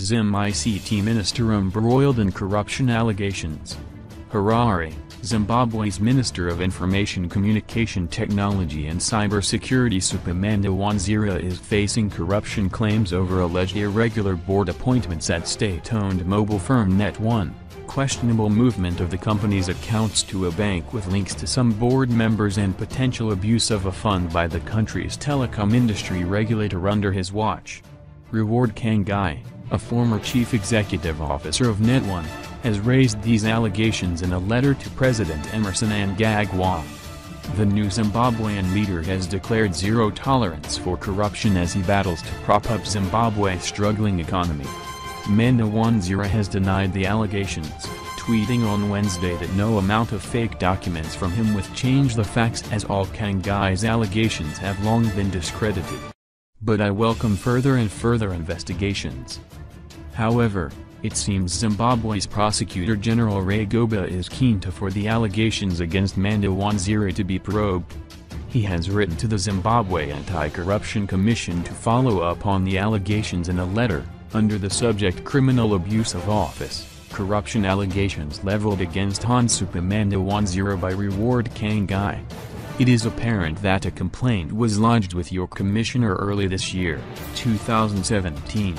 Zimbabwe ICT minister embroiled in corruption allegations. Harare, Zimbabwe's Minister of Information Communication Technology and Cybersecurity Supa Mandiwanzira is facing corruption claims over alleged irregular board appointments at state-owned mobile firm NetOne, questionable movement of the company's accounts to a bank with links to some board members and potential abuse of a fund by the country's telecom industry regulator under his watch. Reward Kangai, a former chief executive officer of NetOne, has raised these allegations in a letter to President Emmerson Mnangagwa. The new Zimbabwean leader has declared zero tolerance for corruption as he battles to prop up Zimbabwe's struggling economy. Mandiwanzira has denied the allegations, tweeting on Wednesday that no amount of fake documents from him would change the facts as all Kangai's allegations have long been discredited. But I welcome further and further investigations. However, it seems Zimbabwe's Prosecutor General Ragoba is keen for the allegations against Mandiwanzira to be probed. He has written to the Zimbabwe Anti-Corruption Commission to follow up on the allegations in a letter, under the subject Criminal Abuse of Office, corruption allegations leveled against Supa Mandiwanzira by Reward Kangai. It is apparent that a complaint was lodged with your commissioner early this year, 2017.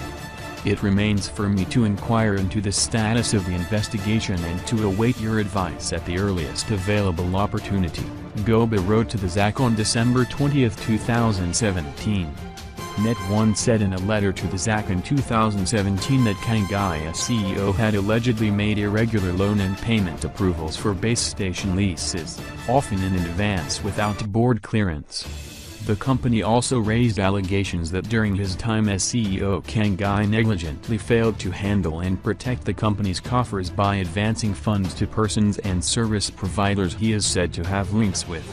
It remains for me to inquire into the status of the investigation and to await your advice at the earliest available opportunity, Goba wrote to the ZAC on December 20, 2017. NetOne said in a letter to the ZAC in 2017 that Kangai as CEO had allegedly made irregular loan and payment approvals for base station leases, often in advance without board clearance. The company also raised allegations that during his time as CEO Kangai negligently failed to handle and protect the company's coffers by advancing funds to persons and service providers he is said to have links with.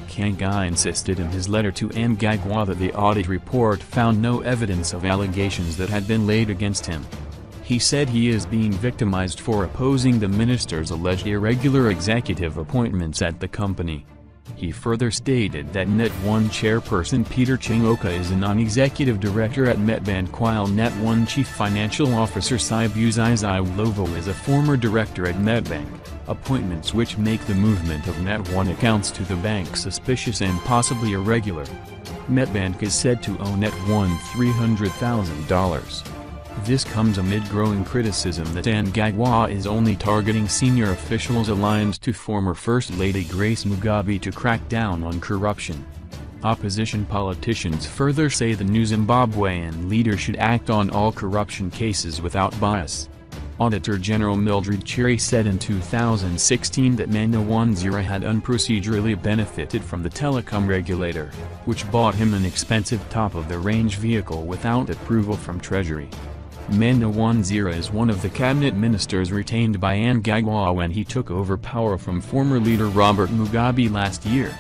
Kangai insisted in his letter to Mnangagwa that the audit report found no evidence of allegations that had been laid against him. He said he is being victimized for opposing the minister's alleged irregular executive appointments at the company. He further stated that NetOne chairperson Peter Chingoka is a non-executive director at NetBank while NetOne chief financial officer Sibusize Ilovo is a former director at NetBank, appointments which make the movement of NetOne accounts to the bank suspicious and possibly irregular. NetBank is said to owe NetOne $300,000. This comes amid growing criticism that Mnangagwa is only targeting senior officials aligned to former First Lady Grace Mugabe to crack down on corruption. Opposition politicians further say the new Zimbabwean leader should act on all corruption cases without bias. Auditor General Mildred Cherry said in 2016 that Mandiwanzira had unprocedurally benefited from the telecom regulator, which bought him an expensive top-of-the-range vehicle without approval from Treasury. Mandiwanzira is one of the cabinet ministers retained by Mnangagwa when he took over power from former leader Robert Mugabe last year.